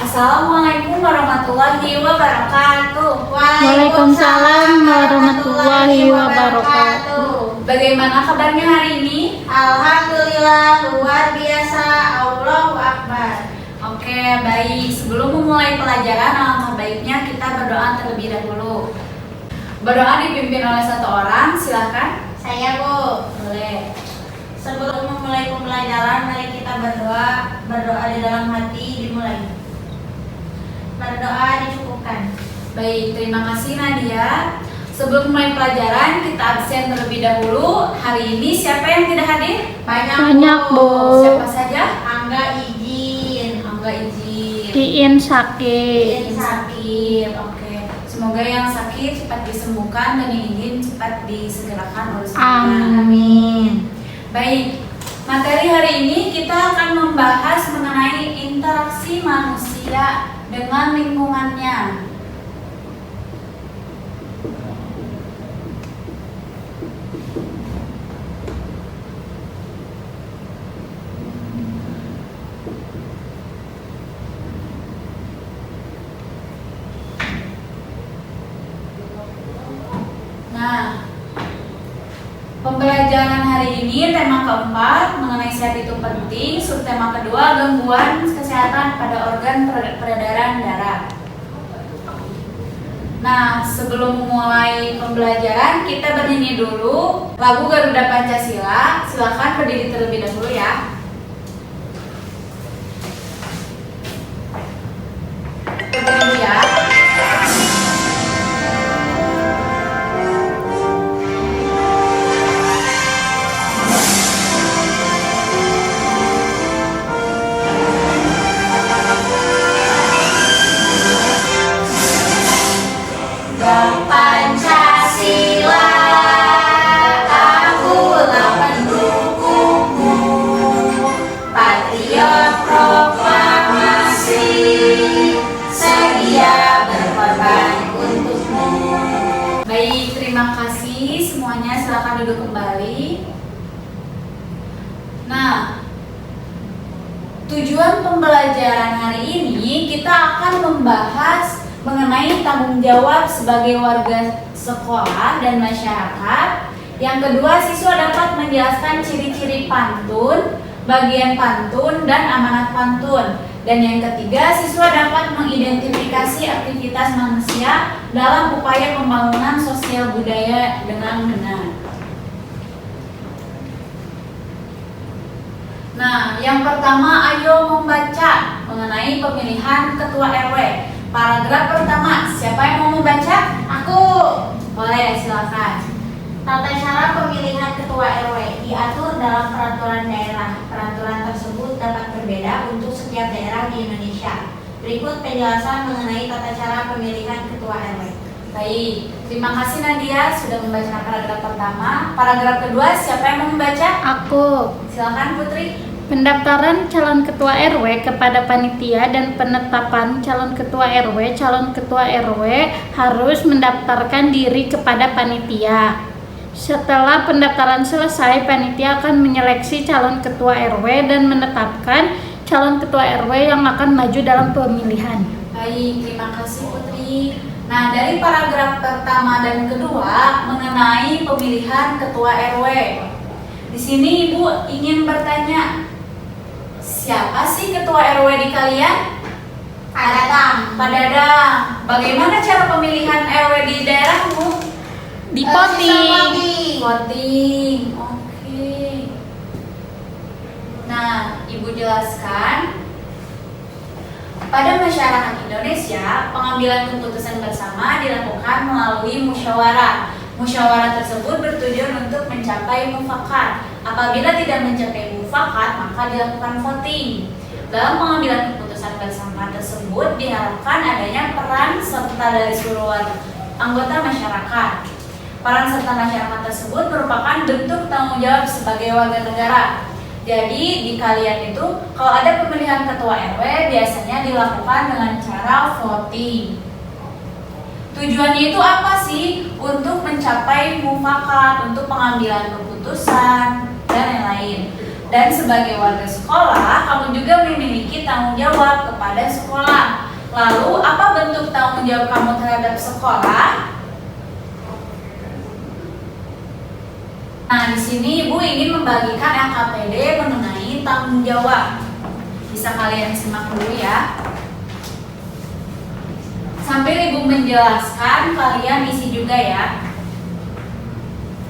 Assalamualaikum warahmatullahi wabarakatuh. Waalaikumsalam warahmatullahi wabarakatuh. Bagaimana kabarnya hari ini? Alhamdulillah luar biasa. Allahu Akbar. Oke, baik. Sebelum memulai pelajaran, alangkah baiknya kita berdoa terlebih dahulu. Berdoa dipimpin oleh satu orang, silahkan. Saya Bu. Boleh. Sebelum memulai pembelajaran, mari kita berdoa. Berdoa di dalam hati dimulai. Berdoa dicukupkan. Baik, terima kasih Nadia. Sebelum mulai pelajaran, kita absen terlebih dahulu. Hari ini siapa yang tidak hadir? Banyak, Bu. Siapa saja? Angga izin. Angga izin. Iin sakit. Yang sakit. Oke. Semoga yang sakit cepat disembuhkan dan yang izin cepat disegerakan oleh Tuhan. Amin. Baik. Materi hari ini kita akan membahas mengenai interaksi manusia dengan lingkungannya. Nah, pembelajaran hari ini tema keempat mengenai sehat itu penting, subtema kedua gangguan kesehatan pada organ peredaran darah. Nah, sebelum memulai pembelajaran kita bernyanyi dulu lagu Garuda Pancasila. Silakan berdiri terlebih dahulu ya. Berdiri ya. Pancasila, akulah pendukungmu, patriot proklamasi, sedia berkorban untukmu. Baik, terima kasih semuanya. Silakan duduk kembali. Nah, tujuan pembelajaran hari ini kita akan membahas mengenai tanggung jawab sebagai warga sekolah dan masyarakat. Yang kedua, siswa dapat menjelaskan ciri-ciri pantun, bagian pantun, dan amanat pantun. Dan yang ketiga, siswa dapat mengidentifikasi aktivitas manusia dalam upaya pembangunan sosial budaya dengan benar. Nah, yang pertama, ayo membaca mengenai pemilihan ketua RW. Paragraf pertama, siapa yang mau membaca? Aku. Boleh, silakan. Tata cara pemilihan ketua RW diatur dalam peraturan daerah. Peraturan tersebut dapat berbeda untuk setiap daerah di Indonesia. Berikut penjelasan mengenai tata cara pemilihan ketua RW. Baik, terima kasih Nadia sudah membaca paragraf pertama. Paragraf kedua, siapa yang mau membaca? Aku. Silakan Putri. Pendaftaran calon ketua RW kepada panitia dan penetapan calon ketua RW. Calon ketua RW harus mendaftarkan diri kepada panitia. Setelah pendaftaran selesai, panitia akan menyeleksi calon ketua RW dan menetapkan calon ketua RW yang akan maju dalam pemilihan. Baik, terima kasih Putri. Nah, dari paragraf pertama dan kedua mengenai pemilihan ketua RW. Di sini Ibu ingin bertanya, siapa sih ketua RW di kalian? Pak Dadang. Pak Dadang, bagaimana cara pemilihan RW di daerahmu? Di voting. Voting, oke. Nah, Ibu jelaskan. Pada masyarakat Indonesia, pengambilan keputusan bersama dilakukan melalui musyawarah. Musyawarah tersebut bertujuan untuk mencapai mufakat. Apabila tidak mencapai mufakat, maka dilakukan voting. Dalam pengambilan keputusan bersama tersebut diharapkan adanya peran serta dari seluruh anggota masyarakat. Peran serta masyarakat tersebut merupakan bentuk tanggung jawab sebagai warga negara. Jadi di kalian itu kalau ada pemilihan ketua RW biasanya dilakukan dengan cara voting. Tujuannya itu apa sih? Untuk mencapai mufakat, untuk pengambilan keputusan dan lain-lain. Dan sebagai warga sekolah, kamu juga memiliki tanggung jawab kepada sekolah. Lalu, apa bentuk tanggung jawab kamu terhadap sekolah? Nah, di sini Ibu ingin membagikan LKPD mengenai tanggung jawab. Bisa kalian simak dulu ya. Sambil Ibu menjelaskan, kalian isi juga ya.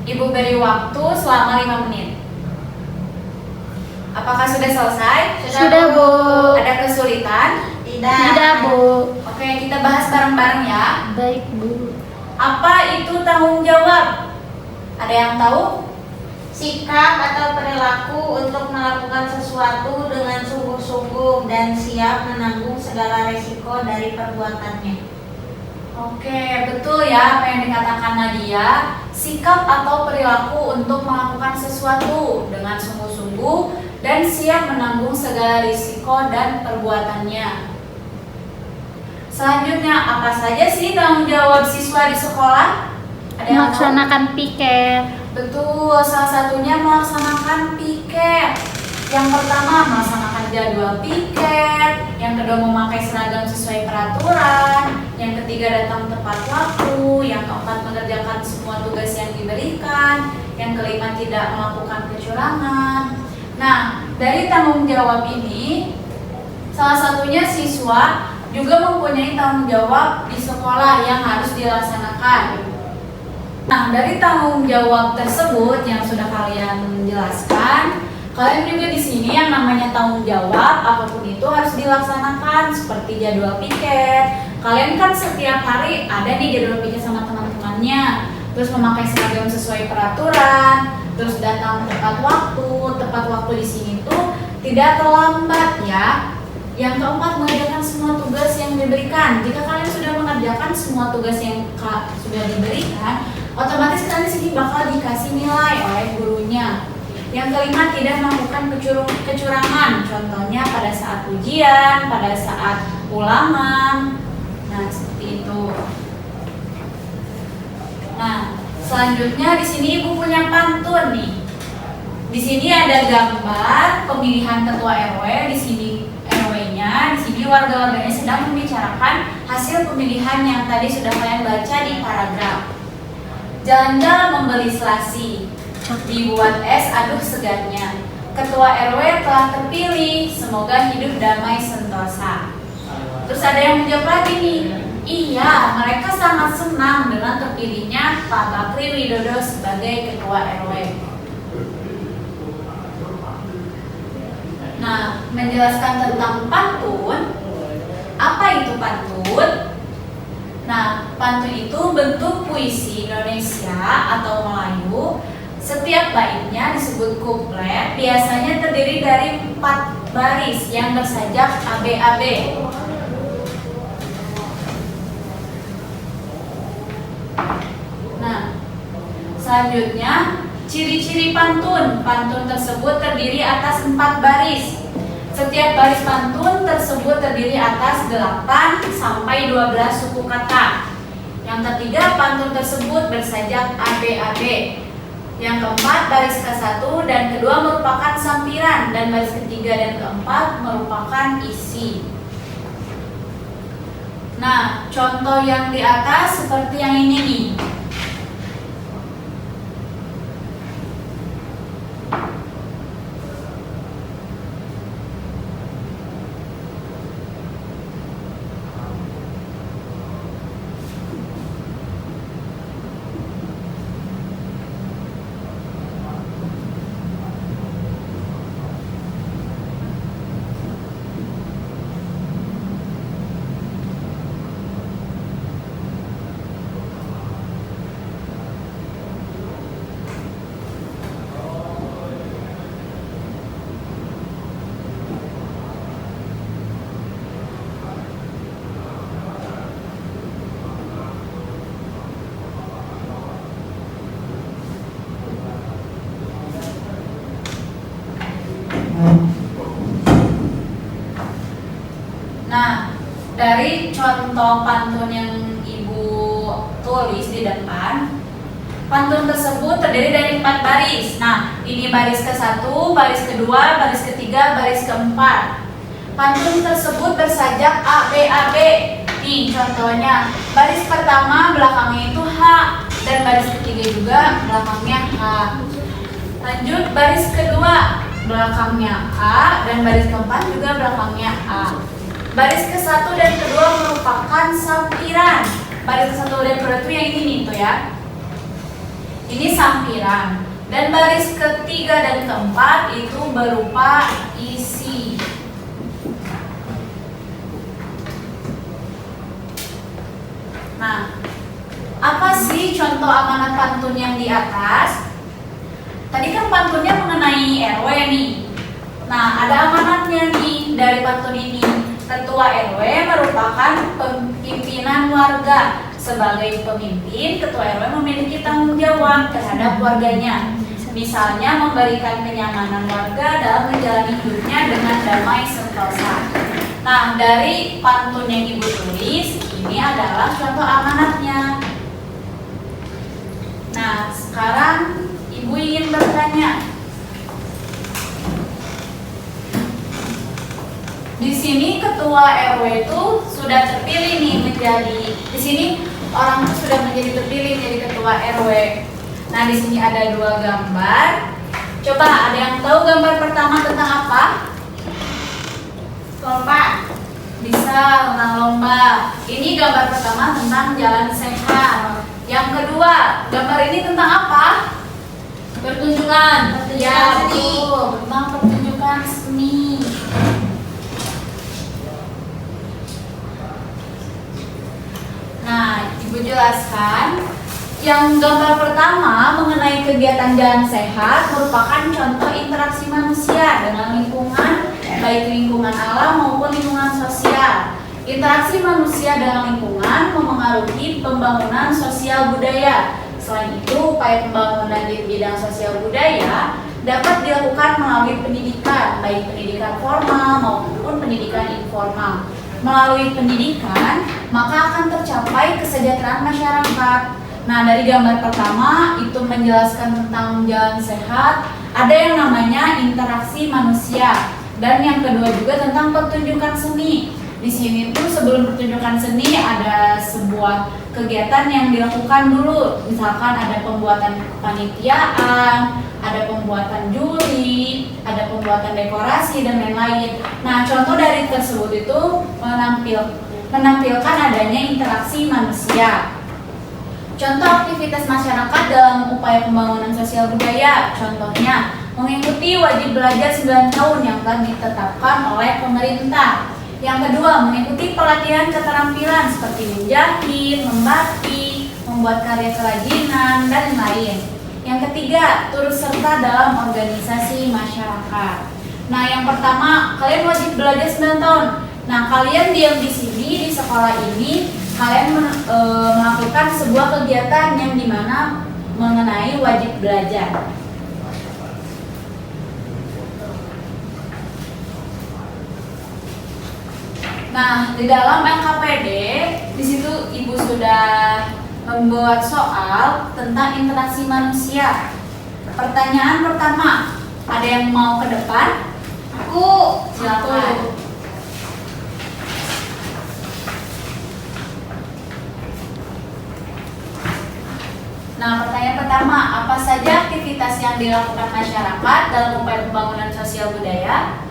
Ibu beri waktu selama 5 menit. Apakah sudah selesai? Sudah, Bu. Ada kesulitan? Tidak, Bu. Oke, kita bahas bareng-bareng ya. Baik, Bu. Apa itu tanggung jawab? Ada yang tahu? Sikap atau perilaku untuk melakukan sesuatu dengan sungguh-sungguh dan siap menanggung segala resiko dari perbuatannya. Oke, betul ya apa yang dikatakan Nadia. Sikap atau perilaku untuk melakukan sesuatu dengan sungguh-sungguh dan siap menanggung segala risiko dan perbuatannya. Selanjutnya, apa saja sih tanggung jawab siswa di sekolah? Ada yang tahu? Melaksanakan piket. Betul, salah satunya melaksanakan piket. Yang pertama, melaksanakan jadwal piket. Yang kedua, memakai seragam sesuai peraturan. Yang ketiga, datang tepat waktu. Yang keempat, mengerjakan semua tugas yang diberikan. Yang kelima, tidak melakukan kecurangan. Nah, dari tanggung jawab ini, salah satunya siswa juga mempunyai tanggung jawab di sekolah yang harus dilaksanakan. Nah, dari tanggung jawab tersebut yang sudah kalian jelaskan, kalian juga di sini yang namanya tanggung jawab apapun itu harus dilaksanakan seperti jadwal piket. Kalian kan setiap hari ada nih jadwal piket sama teman-temannya, terus memakai seragam sesuai peraturan, terus datang tepat waktu. Tepat waktu di sini tuh tidak terlambat ya. Yang keempat, mengerjakan semua tugas yang diberikan. Jika kalian sudah mengerjakan semua tugas yang sudah diberikan, otomatis kalian di sini bakal dikasih nilai oleh gurunya. Yang kelima, tidak melakukan kecurangan. Contohnya pada saat ujian, pada saat ulangan. Nah, seperti itu. Nah, selanjutnya di sini Ibu punya pantun nih. Di sini ada gambar pemilihan ketua RW. Di sini RW-nya, di sini warga-warganya sedang membicarakan hasil pemilihan yang tadi sudah kalian baca di paragraf. Jalan-jalan membeli selasi, dibuat es aduh segarnya. Ketua RW telah terpilih, semoga hidup damai sentosa. Terus ada yang menjawab lagi nih, iya, mereka sangat senang dengan terpilihnya Pak Bakri Widodo sebagai ketua RW. Nah, menjelaskan tentang pantun, apa itu pantun? Nah, pantun itu bentuk puisi Indonesia atau Melayu. Setiap baitnya disebut kuplet, biasanya terdiri dari 4 baris yang bersajak AB-AB. Nah, selanjutnya ciri-ciri pantun. Pantun tersebut terdiri atas 4 baris. Setiap baris pantun tersebut terdiri atas 8 sampai 12 suku kata. Yang ketiga, pantun tersebut bersajak AB-AB. Yang keempat, baris ke-1 dan kedua merupakan sampiran, dan baris ketiga dan keempat merupakan isi. Nah, contoh yang di atas seperti yang ini nih. Nah, dari contoh pantun yang Ibu tulis di depan, Pantun tersebut terdiri dari 4 baris. Nah, ini baris ke-1, baris kedua, baris ketiga, baris keempat. Pantun tersebut bersajak A, B, A, B. Nih contohnya, baris pertama belakangnya itu H, dan baris ketiga juga belakangnya H. Lanjut baris kedua, belakangnya A, dan baris keempat juga belakangnya A. Baris ke-1 dan kedua merupakan sampiran. Baris ke-1 dan kedua itu yang ini nih tuh ya. Ini sampiran. Dan baris ketiga dan keempat itu berupa isi. Nah, apa sih contoh amanat pantun yang di atas? Tadi kan pantunnya mengenai RW nih. Nah, ada amanatnya nih dari pantun ini. Ketua RW merupakan pimpinan warga. Sebagai pemimpin, ketua RW memiliki tanggung jawab terhadap warganya. Misalnya memberikan kenyamanan warga dalam menjalani hidupnya dengan damai sentosa. Nah, dari pantun yang Ibu tulis, ini adalah contoh amanatnya. Nah, sekarang Ibu ingin bertanya. Di sini ketua RW itu sudah terpilih nih menjadi. Di sini orang itu sudah menjadi terpilih menjadi ketua RW. Nah, di sini ada 2 gambar. Coba ada yang tahu gambar pertama tentang apa? Lomba. Bisa tentang lomba. Ini gambar pertama tentang jalan sehat. Yang kedua, gambar ini tentang apa? Pertunjukan. Ya, Seni. betul. Tentang pertunjukan seni. Nah, Ibu jelaskan. Yang gambar pertama mengenai kegiatan jalan sehat merupakan contoh interaksi manusia dengan lingkungan, baik lingkungan alam maupun lingkungan sosial. Interaksi manusia dengan lingkungan memengaruhi pembangunan sosial budaya. Selain itu, upaya pembangunan di bidang sosial budaya dapat dilakukan melalui pendidikan, baik pendidikan formal maupun pendidikan informal. Melalui pendidikan, maka akan tercapai kesejahteraan masyarakat. Nah, dari gambar pertama itu menjelaskan tentang jalan sehat, ada yang namanya interaksi manusia, dan yang kedua juga tentang pertunjukan seni. Di sini tuh sebelum pertunjukan seni ada sebuah kegiatan yang dilakukan dulu, misalkan ada pembuatan kepanitiaan, ada pembuatan juri, ada pembuatan dekorasi dan lain-lain. Nah, contoh dari tersebut itu menampilkan adanya interaksi manusia. Contoh aktivitas masyarakat dalam upaya pembangunan sosial budaya, contohnya mengikuti wajib belajar 9 tahun yang telah ditetapkan oleh pemerintah. Yang kedua, mengikuti pelatihan keterampilan seperti menjahit, membatik, membuat karya kerajinan, dan lain. Yang ketiga, turut serta dalam organisasi masyarakat. Nah, yang pertama, kalian wajib belajar 9 tahun. Nah, kalian diam di sini, di sekolah ini, kalian melakukan sebuah kegiatan yang dimana mengenai wajib belajar. Nah, di dalam LKPD, di situ Ibu sudah membuat soal tentang interaksi manusia. Pertanyaan pertama, ada yang mau ke depan? Aku. Silakan. Nah, pertanyaan pertama, apa saja aktivitas yang dilakukan masyarakat dalam upaya pembangunan sosial budaya?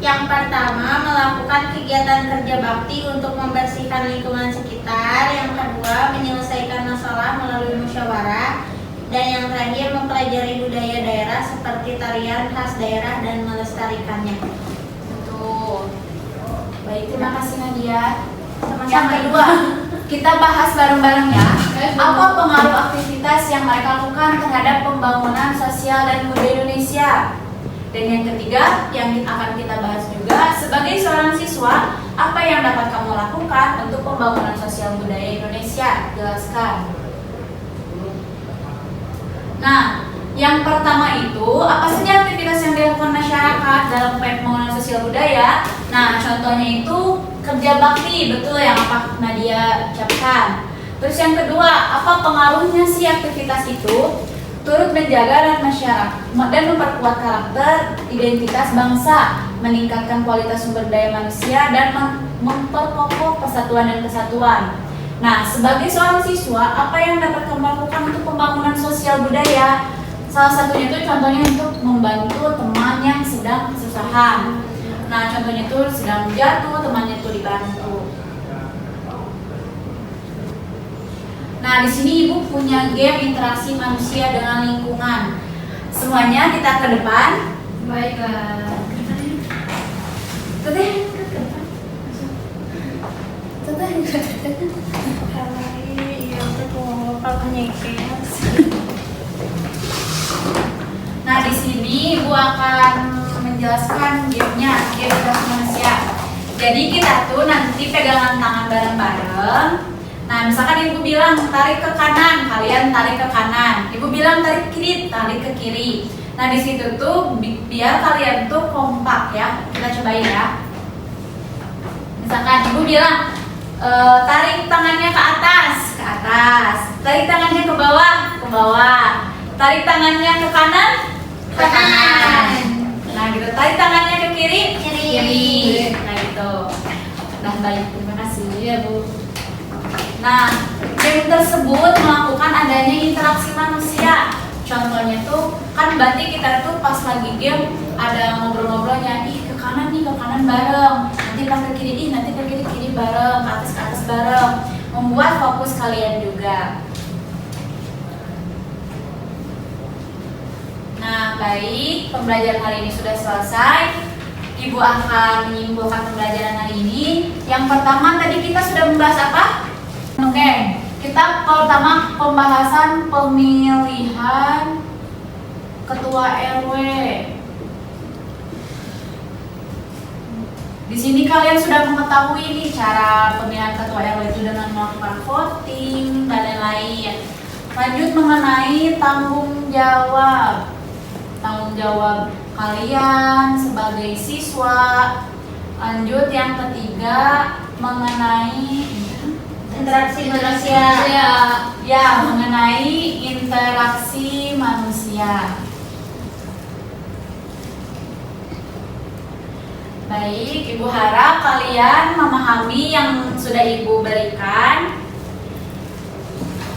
Yang pertama, melakukan kegiatan kerja bakti untuk membersihkan lingkungan sekitar. Yang kedua, menyelesaikan masalah melalui musyawarah. Dan yang terakhir, mempelajari budaya daerah seperti tarian khas daerah dan melestarikannya. Betul. Baik, terima kasih Nadia. Sama-sama. Yang kedua, kita bahas bareng-bareng ya. Apa pengaruh aktivitas yang mereka lakukan terhadap pembangunan sosial dan budaya Indonesia? Dan yang ketiga, yang akan kita bahas juga, sebagai seorang siswa, apa yang dapat kamu lakukan untuk pembangunan sosial budaya Indonesia? Jelaskan. Nah, yang pertama itu, apa saja aktivitas yang dilakukan masyarakat dalam upaya pembangunan sosial budaya? Nah, contohnya itu kerja bakti, betul yang apa Nadia ucapkan. Terus yang kedua, apa pengaruhnya sih aktivitas itu? Turut menjaga dan memperkuat karakter, identitas bangsa, meningkatkan kualitas sumber daya manusia, dan memperkokoh persatuan dan kesatuan. Nah, sebagai seorang siswa, apa yang dapat kamu lakukan untuk pembangunan sosial budaya? Salah satunya itu contohnya untuk membantu teman yang sedang kesusahan. Nah, contohnya itu sedang jatuh, temannya itu dibantu. Nah, di sini Ibu punya game interaksi manusia dengan lingkungan. Semuanya kita ke depan. Baiklah. Teteh, ke depan. Nah, di sini Ibu akan menjelaskan gamenya, game interaksi manusia. Jadi kita tuh nanti pegangan tangan bareng-bareng. Nah, misalkan Ibu bilang tarik ke kanan, kalian tarik ke kanan. Ibu bilang tarik kiri, tarik ke kiri. Nah, di situ tuh biar kalian tuh kompak ya. Kita cobain ya. Misalkan Ibu bilang tarik tangannya ke atas, ke atas. Tarik tangannya ke bawah, Tarik tangannya ke kanan, ke kanan. Nah, gitu. Tarik tangannya ke kiri, kiri. Nah, gitu. Nah, baik. Terima kasih ya, Bu. Nah, game tersebut melakukan adanya interaksi manusia. Contohnya tuh, kan berarti kita tuh pas lagi game ada ngobrol-ngobrolnya, ih ke kanan nih, ke kanan bareng. Nanti pas ke kiri, ih nanti ke kiri bareng, ke atas bareng. Membuat fokus kalian juga. Nah, baik, pembelajaran hari ini sudah selesai. Ibu akan menyimpulkan pembelajaran hari ini. Yang pertama tadi kita sudah membahas apa? Oke, kita pertama pembahasan pemilihan ketua RW. Di sini kalian sudah mengetahui nih cara pemilihan ketua RW itu dengan melakukan voting dan lain-lain. Lanjut mengenai tanggung jawab. Tanggung jawab kalian sebagai siswa. Lanjut yang ketiga mengenai Interaksi manusia. Ya, mengenai interaksi manusia. Baik, Ibu harap kalian memahami yang sudah Ibu berikan.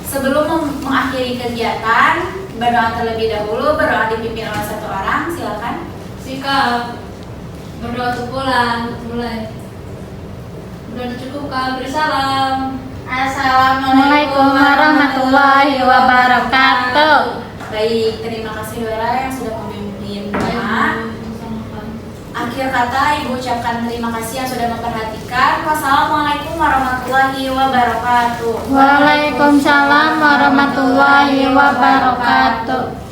Sebelum mengakhiri kegiatan, berdoa terlebih dahulu. Berdoa dipimpin oleh satu orang, silakan. Sikap berdoa untuk pulang, mulai. Sudah dicukupkan, bersalam. Assalamualaikum warahmatullahi wabarakatuh. Baik, terima kasih Dora yang sudah memimpin doa. Akhir kata Ibu ucapkan terima kasih yang sudah memperhatikan. Wassalamualaikum warahmatullahi wabarakatuh. Waalaikumsalam warahmatullahi wabarakatuh.